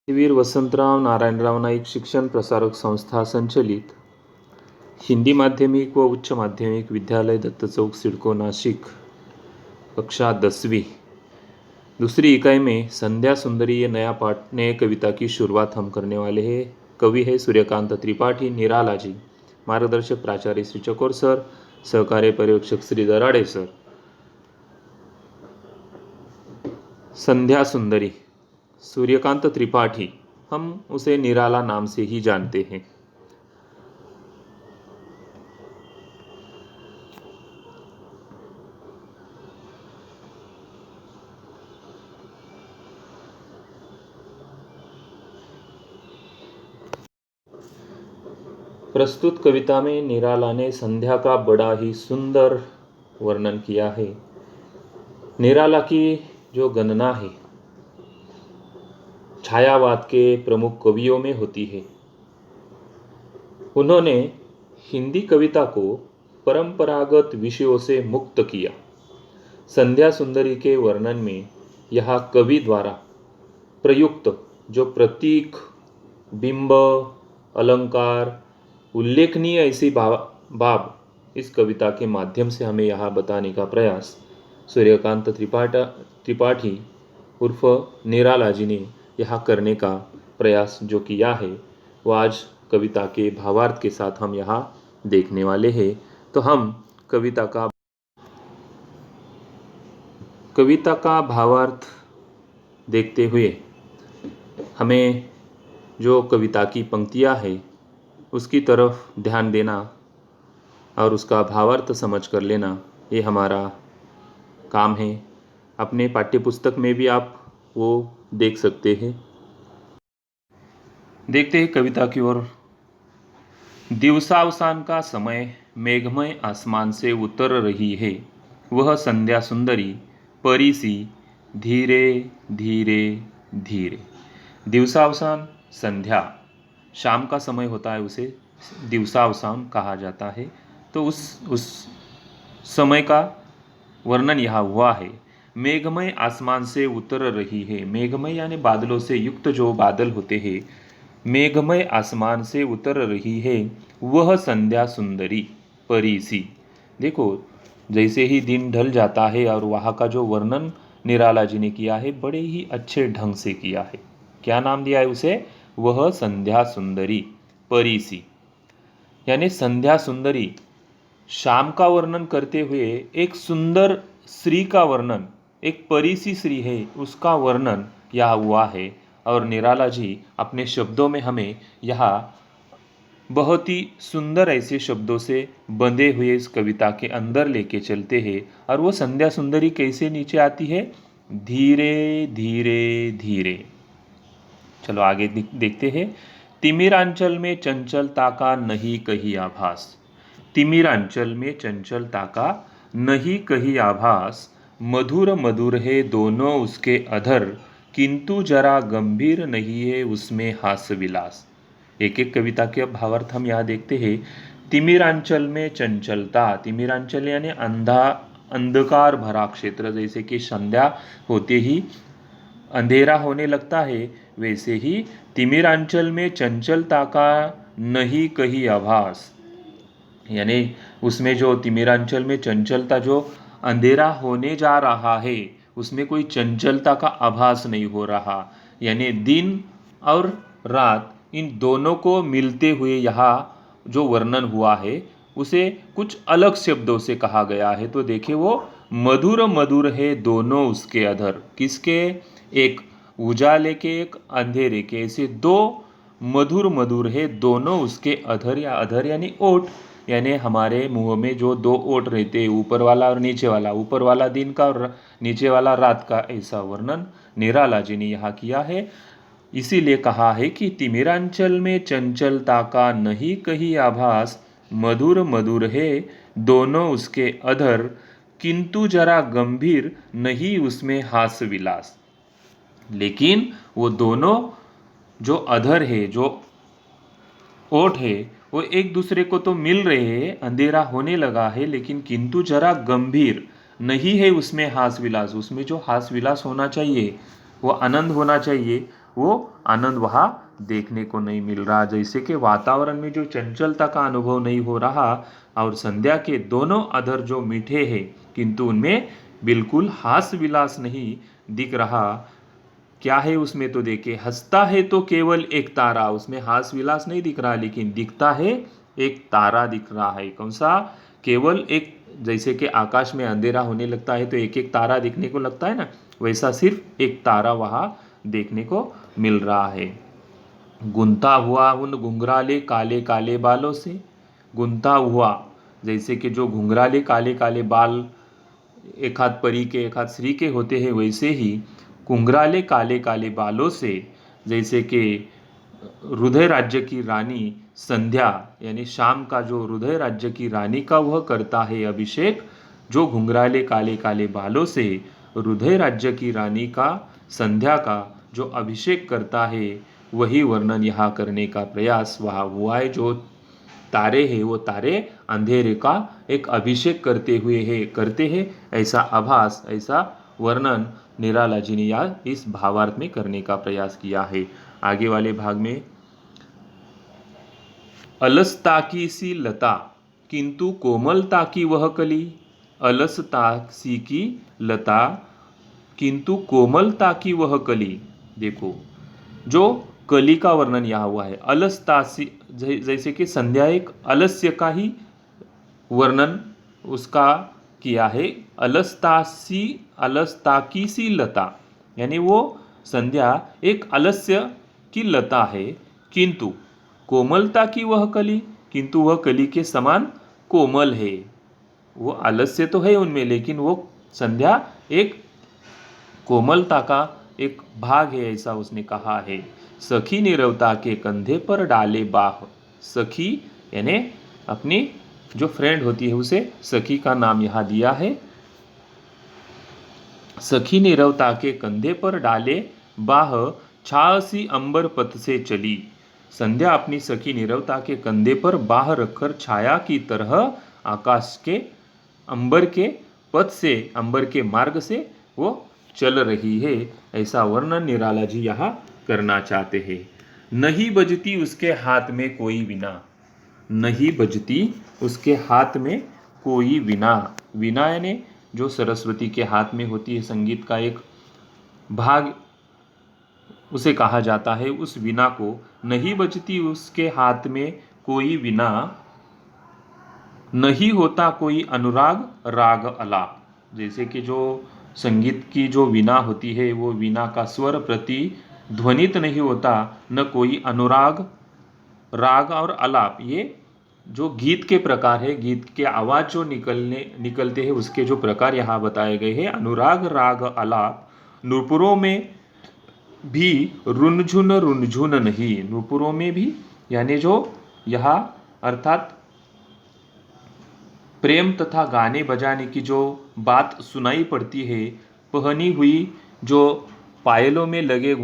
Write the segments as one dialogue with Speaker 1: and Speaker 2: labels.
Speaker 1: वीर वसंतराव नारायणराव नाईक शिक्षण प्रसारक संस्था संचलित हिंदी माध्यमिक व उच्च माध्यमिक विद्यालय दत्त चौक सिडको नासिक कक्षा 10वीं दूसरी इकाई में संध्या सुंदरी ये नया पाठ नए कविता की शुरुआत हम करने वाले हैं। कवि है सूर्यकांत त्रिपाठी, निराला जी। मार्गदर्शक प्राचार्य श्री चकोर सर, सहकार्य पर्यवेक्षक श्री दराड़े सर। संध्या सुंदरी, सूर्यकांत त्रिपाठी, हम उसे निराला नाम से ही जानते हैं। प्रस्तुत कविता में निराला ने संध्या का बड़ा ही सुंदर वर्णन किया है। निराला की जो गणना है छायावाद के प्रमुख कवियों में होती है। उन्होंने हिंदी कविता को परंपरागत विषयों से मुक्त किया। संध्या सुंदरी के वर्णन में यह कवि द्वारा प्रयुक्त जो प्रतीक, बिंब, अलंकार, उल्लेखनीय ऐसी बाब इस कविता के माध्यम से हमें यहाँ बताने का प्रयास सूर्यकांत त्रिपाठी उर्फ निराला जी ने यहाँ करने का प्रयास जो किया है वो आज कविता के भावार्थ के साथ हम यहाँ देखने वाले हैं। तो हम कविता का भावार्थ देखते हुए हमें जो कविता की पंक्तियाँ है उसकी तरफ ध्यान देना और उसका भावार्थ समझ कर लेना ये हमारा काम है। अपने पाठ्यपुस्तक में भी आप वो देख सकते हैं। देखते हैं कविता की ओर। दिवसावसान का समय मेघमय आसमान से उतर रही है। वह संध्या सुंदरी परी सी धीरे धीरे धीरे। दिवसावसान संध्या, शाम का समय होता है, उसे दिवसावसान कहा जाता है। तो उस समय का वर्णन यहाँ हुआ है। मेघमय आसमान से उतर रही है। मेघमय यानी बादलों से युक्त जो बादल होते हैं, मेघमय आसमान से उतर रही है वह संध्या सुंदरी परी सी। देखो, जैसे ही दिन ढल जाता है और वहाँ का जो वर्णन निराला जी ने किया है बड़े ही अच्छे ढंग से किया है। क्या नाम दिया है उसे? वह संध्या सुंदरी परी सी, यानी संध्या सुंदरी शाम का वर्णन करते हुए एक सुंदर स्त्री का वर्णन, एक परी सी स्त्री है उसका वर्णन यहाँ हुआ है। और निराला जी अपने शब्दों में हमें यहाँ बहुत ही सुंदर ऐसे शब्दों से बंधे हुए इस कविता के अंदर लेके चलते हैं। और वो संध्या सुंदरी कैसे नीचे आती है? धीरे धीरे धीरे। चलो आगे देखते हैं। तिमिरांचल में चंचलता का नहीं कहीं आभास। तिमिरांचल में चंचलता का नहीं कहीं आभास। मधुर मधुर है दोनों उसके अधर, किंतु जरा गंभीर नहीं है उसमें हास्य विलास। एक एक कविता के भावार्थ हम यहाँ देखते हैं। तिमिरांचल में चंचलता, तिमिरांचल यानी अंधकार भरा क्षेत्र। जैसे कि संध्या होते ही अंधेरा होने लगता है, वैसे ही तिमिरांचल में चंचलता का नहीं कहीं आभास, यानी उसमें जो तिमिरांचल में चंचलता, जो अंधेरा होने जा रहा है उसमें कोई चंचलता का आभास नहीं हो रहा। यानी दिन और रात इन दोनों को मिलते हुए यहाँ जो वर्णन हुआ है उसे कुछ अलग शब्दों से कहा गया है। तो देखिए, वो मधुर मधुर है दोनों उसके अधर। किसके? एक उजाले के, एक अंधेरे के, ऐसे दो मधुर मधुर है दोनों उसके अधर। या अधर यानी ओठ, यानी हमारे मुंह में जो दो ओठ रहते हैं, ऊपर वाला और नीचे वाला, ऊपर वाला दिन का और नीचे वाला रात का, ऐसा वर्णन निराला जी ने यहाँ किया है। इसीलिए कहा है कि तिमिरांचल में चंचलता का नहीं कहीं आभास, मधुर मधुर है दोनों उसके अधर, किंतु जरा गंभीर नहीं उसमें हास्य विलास। लेकिन वो दोनों जो अधर है, जो ओठ है, वो एक दूसरे को तो मिल रहे हैं, अंधेरा होने लगा है, लेकिन किंतु जरा गंभीर नहीं है उसमें हास विलास। उसमें जो हास विलास होना चाहिए, वो आनंद होना चाहिए, वो आनंद वहाँ देखने को नहीं मिल रहा। जैसे कि वातावरण में जो चंचलता का अनुभव नहीं हो रहा और संध्या के दोनों अधर जो मीठे हैं किंतु उनमें बिल्कुल हास विलास नहीं दिख रहा। क्या है उसमें, तो देखे हंसता है तो केवल एक तारा, उसमें हास विलास नहीं दिख रहा लेकिन दिखता है एक तारा दिख रहा है। कौन सा, केवल एक, जैसे कि आकाश में अंधेरा होने लगता है तो एक एक तारा दिखने को लगता है ना, वैसा सिर्फ एक तारा वहाँ देखने को मिल रहा है। गुंता हुआ उन घुंघराले काले काले बालों से, गुंता हुआ जैसे कि जो घुंघराले काले काले बाल एक हाथ परी के एक हाथ श्री के होते हैं, वैसे ही घुंघराले काले काले बालों से, जैसे कि हृदय राज्य की रानी संध्या यानी शाम का जो हृदय राज्य की रानी का वह करता है अभिषेक, जो घुंघराले काले काले बालों से हृदय राज्य की रानी का संध्या का जो अभिषेक करता है, वही वर्णन यहाँ करने का प्रयास वहाँ हुआ है। जो तारे हैं वो तारे अंधेरे का एक अभिषेक करते हैं ऐसा आभास, ऐसा वर्णन निराला जी ने यहाँ इस भावार्थ में करने का प्रयास किया है। आगे वाले भाग में, अलसता की सी लता किंतु कोमलता की वह कली, अलसता सी की लता किंतु कोमलता की वह कली। देखो जो कली का वर्णन यहाँ हुआ है, अलसता सी, जैसे कि संध्या एक आलस्य का ही वर्णन उसका किया है। अलसता की सी लता यानी वो संध्या एक आलस्य की लता है, किंतु कोमलता की वह कली, किंतु वह कली के समान कोमल है। वो आलस्य तो है उनमें लेकिन वो संध्या एक कोमलता का एक भाग है, ऐसा उसने कहा है। सखी नीरवता के कंधे पर डाले बाह, सखी यानी अपनी जो फ्रेंड होती है उसे सखी का नाम यहाँ दिया है। सखी नीरवता के कंधे पर डाले बाह, छासी अंबर पथ से चली। संध्या अपनी सखी नीरवता के कंधे पर बाह रखकर छाया की तरह आकाश के अंबर के पथ से, अंबर के मार्ग से वो चल रही है, ऐसा वर्णन निराला जी यहाँ करना चाहते हैं। नहीं बजती उसके हाथ में कोई वीणा, नहीं बजती उसके हाथ में कोई वीणा, वीणा यानी जो सरस्वती के हाथ में होती है, संगीत का एक भाग उसे कहा जाता है। उस वीणा को, नहीं बजती उसके हाथ में कोई वीणा, नहीं होता कोई अनुराग राग अलाप। जैसे कि जो संगीत की जो वीणा होती है वो वीणा का स्वर प्रति ध्वनित नहीं होता, न कोई अनुराग राग और अलाप, ये जो गीत के प्रकार है, गीत के आवाज जो निकलते हैं उसके जो प्रकार यहाँ बताए गए हैं। अनुराग राग अलाप, नूपुरों में भी रुनझुन नहीं, नूपुरों में भी यानी जो यहाँ अर्थात प्रेम तथा गाने बजाने की जो बात सुनाई पड़ती है, पहनी हुई जो पायलों में लगे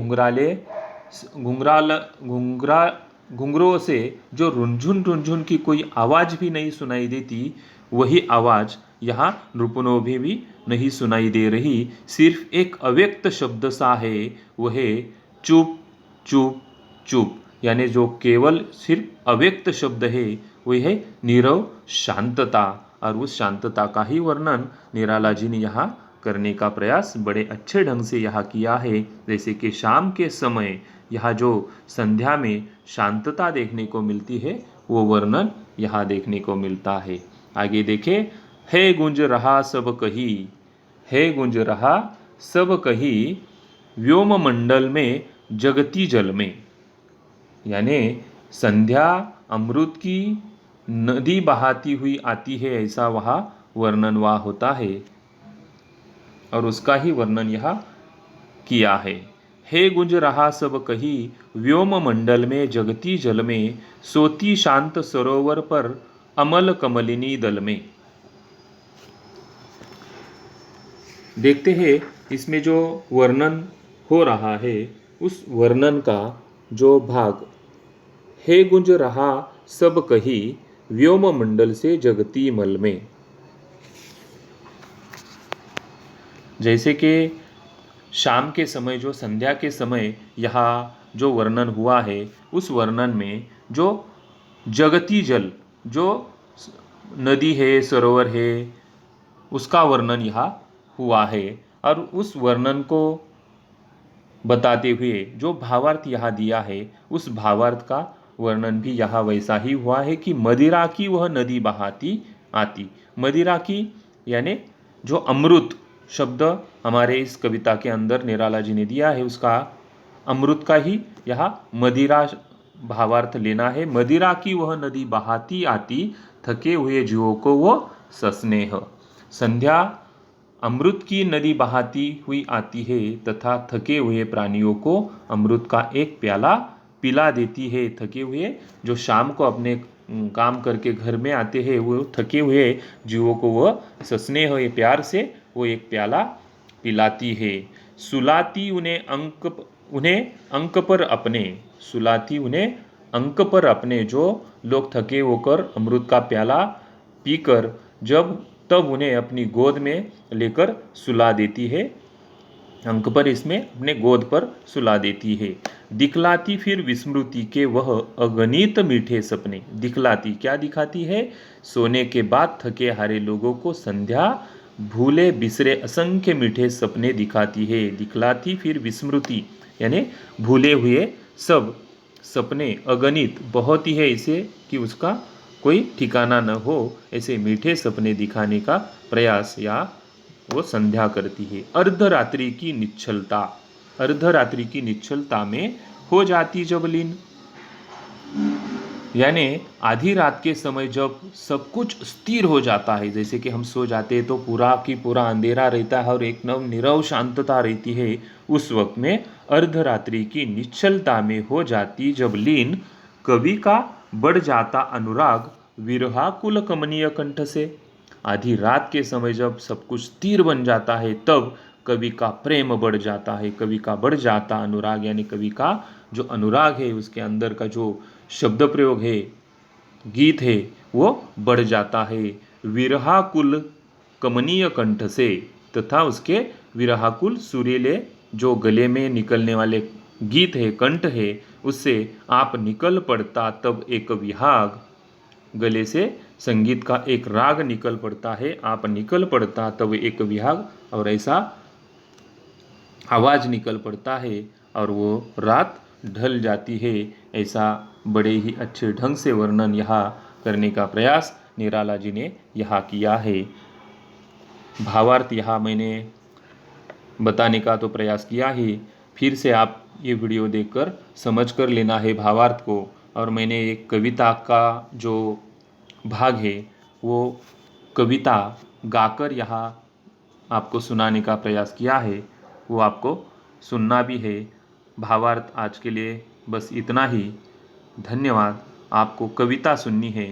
Speaker 1: घुंघरों से जो रुनझुन की कोई आवाज़ भी नहीं सुनाई देती, वही आवाज़ यहाँ नृपुरों में भी नहीं सुनाई दे रही। सिर्फ एक अव्यक्त शब्द सा है, वह है चुप चुप चुप, यानी जो केवल सिर्फ अव्यक्त शब्द है वह है नीरव शांतता। और उस शांतता का ही वर्णन निराला जी ने यहाँ करने का प्रयास बड़े अच्छे ढंग से यहाँ किया है। जैसे कि शाम के समय यहाँ जो संध्या में शांतता देखने को मिलती है, वो वर्णन यहाँ देखने को मिलता है। आगे देखें, है गुंज रहा सब कही, है गुंज रहा सब कही, व्योम मंडल में जगती जल में। यानी संध्या अमृत की नदी बहाती हुई आती है, ऐसा वहाँ वर्णन वहाँ होता है और उसका ही वर्णन यहाँ किया है। हे गुंज रहा सब कही, व्योम मंडल में जगती जल में, सोती शांत सरोवर पर अमल कमलिनी दल में। देखते हैं इसमें जो वर्णन हो रहा है, उस वर्णन का जो भाग, हे गुंज रहा सब कही व्योम मंडल से जगती मल में। जैसे कि शाम के समय, जो संध्या के समय यहाँ जो वर्णन हुआ है, उस वर्णन में जो जगती जल, जो नदी है, सरोवर है, उसका वर्णन यहाँ हुआ है। और उस वर्णन को बताते हुए जो भावार्थ यहाँ दिया है, उस भावार्थ का वर्णन भी यहाँ वैसा ही हुआ है कि मदिरा की वह नदी बहाती आती। मदिरा की यानी जो अमृत शब्द हमारे इस कविता के अंदर निराला जी ने दिया है, उसका अमृत का ही यहाँ मदिरा भावार्थ लेना है। मदिरा की वह नदी बहाती आती, थके हुए जीवों को वो सस्नेह। संध्या अमृत की नदी बहाती हुई आती है तथा थके हुए प्राणियों को अमृत का एक प्याला पिला देती है। थके हुए जो शाम को अपने काम करके घर में आते हैं, वो थके हुए जीवों को वह सस्नेह प्यार से वो एक प्याला पिलाती है। सुलाती उन्हें अंक पर अपने, सुलाती उन्हें अंक पर अपने, जो लोग थके होकर अमृत का प्याला पीकर तब उन्हें अपनी गोद में लेकर सुला देती है। अंक पर इसमें अपने गोद पर सुला देती है। दिखलाती फिर विस्मृति के वह अगणित मीठे सपने। दिखलाती क्या दिखाती है? सोने के बाद थके हारे लोगों को संध्या भूले बिसरे असंख्य मीठे सपने दिखाती है। दिखलाती फिर विस्मृति यानी भूले हुए सब सपने, अगणित बहुत ही है इसे कि उसका कोई ठिकाना न हो, ऐसे मीठे सपने दिखाने का प्रयास या वो संध्या करती है। अर्धरात्रि की निश्चलता, अर्धरात्रि की निश्चलता में हो जाती जब लीन, यानी आधी रात के समय जब सब कुछ स्थिर हो जाता है, जैसे कि हम सो जाते हैं तो पूरा की पूरा अंधेरा रहता है और एक नीरव शांतता रहती है, उस वक्त में अर्धरात्रि की निश्चलता में हो जाती जब लीन, कवि का बढ़ जाता अनुराग विरहाकुल कमनीय कंठ से। आधी रात के समय जब सब कुछ स्थिर बन जाता है, तब कवि का प्रेम बढ़ जाता है, कवि का बढ़ जाता अनुराग, यानी कवि का जो अनुराग है, उसके अंदर का जो शब्द प्रयोग है, गीत है, वो बढ़ जाता है विरहाकुल कमनीय कंठ से, तथा उसके विरहाकुल सुरीले जो गले में निकलने वाले गीत है, कंठ है, उससे आप निकल पड़ता तब एक विहाग, गले से संगीत का एक राग निकल पड़ता है, आप निकल पड़ता तब एक विहाग, और ऐसा आवाज निकल पड़ता है और वो रात ढल जाती है। ऐसा बड़े ही अच्छे ढंग से वर्णन यहाँ करने का प्रयास निराला जी ने यहाँ किया है। भावार्थ यहाँ मैंने बताने का तो प्रयास किया ही, फिर से आप ये वीडियो देखकर समझ कर लेना है भावार्थ को। और मैंने एक कविता का जो भाग है, वो कविता गाकर यहाँ आपको सुनाने का प्रयास किया है, वो आपको सुनना भी है। भावार्थ आज के लिए बस इतना ही। धन्यवाद। आपको कविता सुननी है